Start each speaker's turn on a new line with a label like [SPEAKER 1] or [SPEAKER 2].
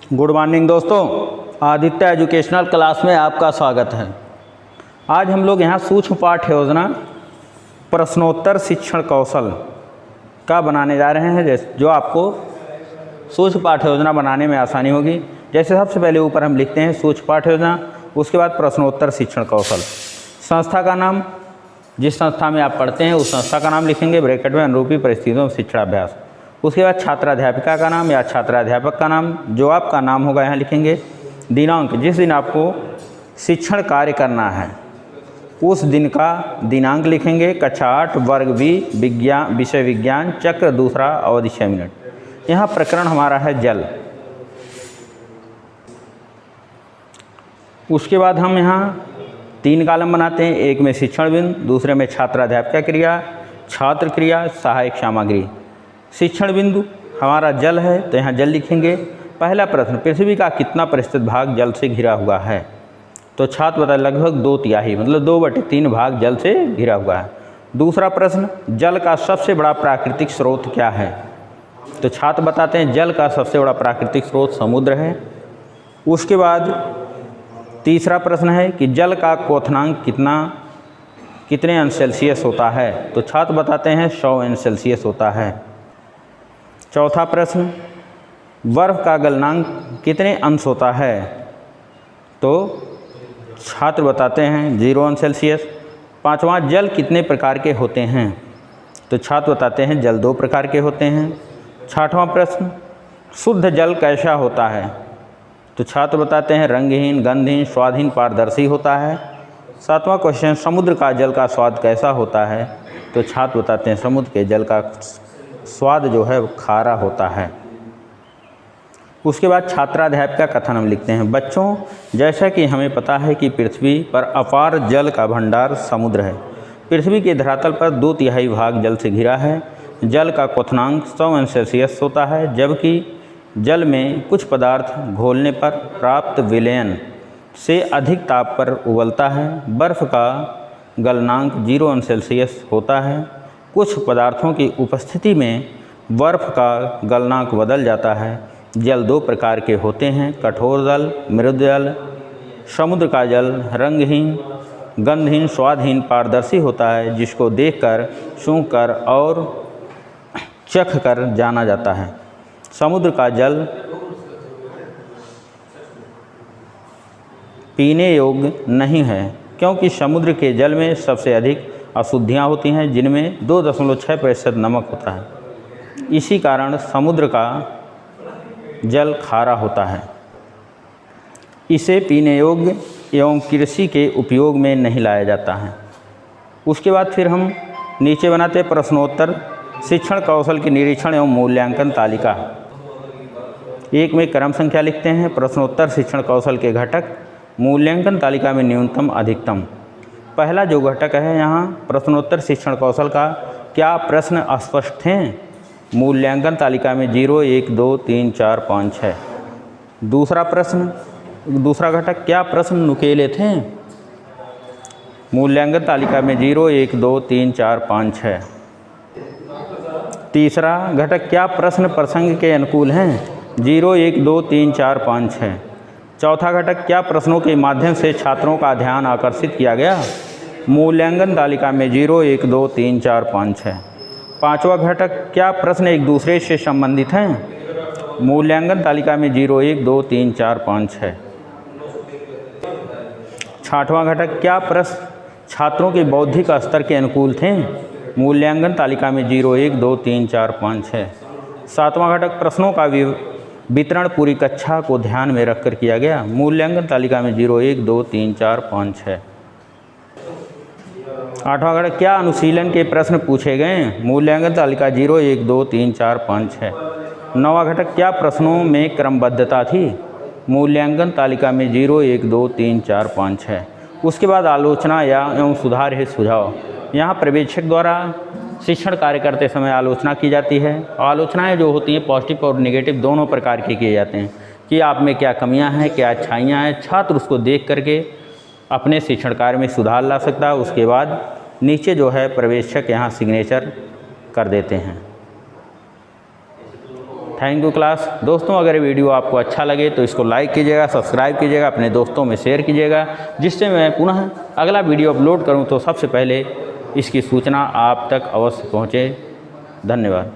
[SPEAKER 1] Good morning दोस्तों, Aditya educational class में आपका स्वागत है। आज हम लोग यहाँ सूक्ष्म पाठ्य योजना प्रश्नोत्तर शिक्षण कौशल का बनाने जा रहे हैं, जो आपको सूक्ष्म पाठ्य योजना बनाने में आसानी होगी। जैसे सबसे पहले ऊपर हम लिखते हैं सूक्ष्म पाठ्य योजना, उसके बाद प्रश्नोत्तर शिक्षण कौशल। संस्था का नाम, जिस संस्था में आप पढ़ते हैं उस संस्था का नाम लिखेंगे ब्रैकेट में, अनुरूपी परिस्थितियों में शिक्षणाभ्यास। उसके बाद छात्राध्यापिका का नाम या छात्राध्यापक का नाम, जो आपका नाम होगा यहाँ लिखेंगे। दिनांक, जिस दिन आपको शिक्षण कार्य करना है उस दिन का दिनांक लिखेंगे। कक्षा 8 वर्ग बी विज्ञान, विषय विज्ञान, चक्र दूसरा, अवधि 6 मिनट। यहाँ प्रकरण हमारा है जल। उसके बाद हम यहाँ 3 कॉलम बनाते हैं, एक में शिक्षण बिंदु, दूसरे में छात्राध्यापिका क्रिया, छात्र क्रिया, सहायक सामग्री। शिक्षण बिंदु हमारा जल है तो यहाँ जल लिखेंगे। पहला प्रश्न, पृथ्वी का कितना प्रतिशत भाग जल से घिरा हुआ है? तो छात्र बताए लगभग 2/3, मतलब 2/3 भाग जल से घिरा हुआ है। दूसरा प्रश्न, जल का सबसे बड़ा प्राकृतिक स्रोत क्या है? तो छात्र बताते हैं जल का सबसे बड़ा प्राकृतिक स्रोत समुद्र है। उसके बाद तीसरा प्रश्न है कि जल का क्वथनांक कितने अंश सेल्सियस होता है? तो छात्र बताते हैं 100 अंश सेल्सियस होता है। चौथा प्रश्न, बर्फ़ का गलनांक कितने अंश होता है? तो छात्र बताते हैं 0 अंश सेल्सियस। पाँचवा, जल कितने प्रकार के होते हैं? तो छात्र बताते हैं जल 2 प्रकार के होते हैं। छठवां प्रश्न, शुद्ध जल कैसा होता है? तो छात्र बताते हैं रंगहीन, गंधहीन, स्वादहीन, पारदर्शी होता है। सातवां क्वेश्चन, समुद्र का जल का स्वाद कैसा होता है? तो छात्र बताते हैं समुद्र के जल का स्वाद जो है वो खारा होता है। उसके बाद छात्राध्यापिका कथन हम लिखते हैं। बच्चों, जैसा कि हमें पता है कि पृथ्वी पर अपार जल का भंडार समुद्र है। पृथ्वी के धरातल पर 2/3 भाग जल से घिरा है। जल का क्वथनांक 100 अंश सेल्सियस होता है, जबकि जल में कुछ पदार्थ घोलने पर प्राप्त विलयन से अधिक ताप पर उबलता है। बर्फ़ का गलनांक 0 अंश सेल्सियस होता है। कुछ पदार्थों की उपस्थिति में बर्फ़ का गलनांक बदल जाता है। जल 2 प्रकार के होते हैं, कठोर जल, मृदु जल। समुद्र का जल रंगहीन, गंधहीन, स्वादहीन, पारदर्शी होता है, जिसको देखकर, सूंघकर और चखकर जाना जाता है। समुद्र का जल पीने योग्य नहीं है, क्योंकि समुद्र के जल में सबसे अधिक अशुद्धियाँ होती हैं, जिनमें 2.6% नमक होता है। इसी कारण समुद्र का जल खारा होता है। इसे पीने योग्य एवं कृषि के उपयोग में नहीं लाया जाता है। उसके बाद फिर हम नीचे बनाते हैं प्रश्नोत्तर शिक्षण कौशल की निरीक्षण एवं मूल्यांकन तालिका। एक में क्रम संख्या लिखते हैं, प्रश्नोत्तर शिक्षण कौशल के घटक, मूल्यांकन तालिका में न्यूनतम अधिकतम। पहला जो घटक है यहाँ प्रश्नोत्तर शिक्षण कौशल का, क्या प्रश्न अस्पष्ट हैं? मूल्यांकन तालिका में 0, 1, 2, 3, 4, 5, 6। दूसरा घटक, क्या प्रश्न नुकीले थे? मूल्यांकन तालिका में 0, 1, 2, 3, 4, 5, 6। तीसरा घटक, क्या प्रश्न प्रसंग के अनुकूल हैं? 0, 1, 2, 3, 4, 5, 6। चौथा घटक, क्या प्रश्नों के माध्यम से छात्रों का ध्यान आकर्षित किया गया? मूल्यांकन तालिका में 0, 1, 2, 3, 4, 5, 6। पाँचवा घटक, क्या प्रश्न एक दूसरे से संबंधित हैं? मूल्यांकन तालिका में 0, 1, 2, 3, 4, 5, 6। छठवां घटक, क्या प्रश्न छात्रों के बौद्धिक स्तर के अनुकूल थे? मूल्यांकन तालिका में 0, 1, 2, 3, 4, 5, 6। सातवां घटक, प्रश्नों का वितरण पूरी कक्षा को ध्यान में रखकर किया गया। मूल्यांकन तालिका में 0, 1, 2, 3, 4, 5, 6। आठवां घटक, क्या अनुशीलन के प्रश्न पूछे गए? मूल्यांकन तालिका 0, 1, 2, 3, 4, 5, 6। नौवां घटक, क्या प्रश्नों में क्रमबद्धता थी? मूल्यांकन तालिका में 0, 1, 2, 3, 4, 5, 6। उसके बाद आलोचना या एवं सुधार हेतु सुझाव। यहाँ पर्यवेक्षक द्वारा शिक्षण कार्य करते समय आलोचना की जाती है। आलोचनाएं जो होती हैं पॉजिटिव और नेगेटिव दोनों प्रकार के किए जाते हैं, कि आप में क्या कमियां हैं, क्या अच्छाइयां हैं। छात्र उसको देख करके अपने शिक्षण कार्य में सुधार ला सकता है। उसके बाद नीचे जो है पर्यवेक्षक यहाँ सिग्नेचर कर देते हैं। Thank you class. दोस्तों अगर ये वीडियो आपको अच्छा लगे तो इसको लाइक कीजिएगा, सब्सक्राइब कीजिएगा, अपने दोस्तों में शेयर कीजिएगा, जिससे मैं पुनः अगला वीडियो अपलोड करूं तो सबसे पहले इसकी सूचना आप तक अवश्य पहुंचे। धन्यवाद।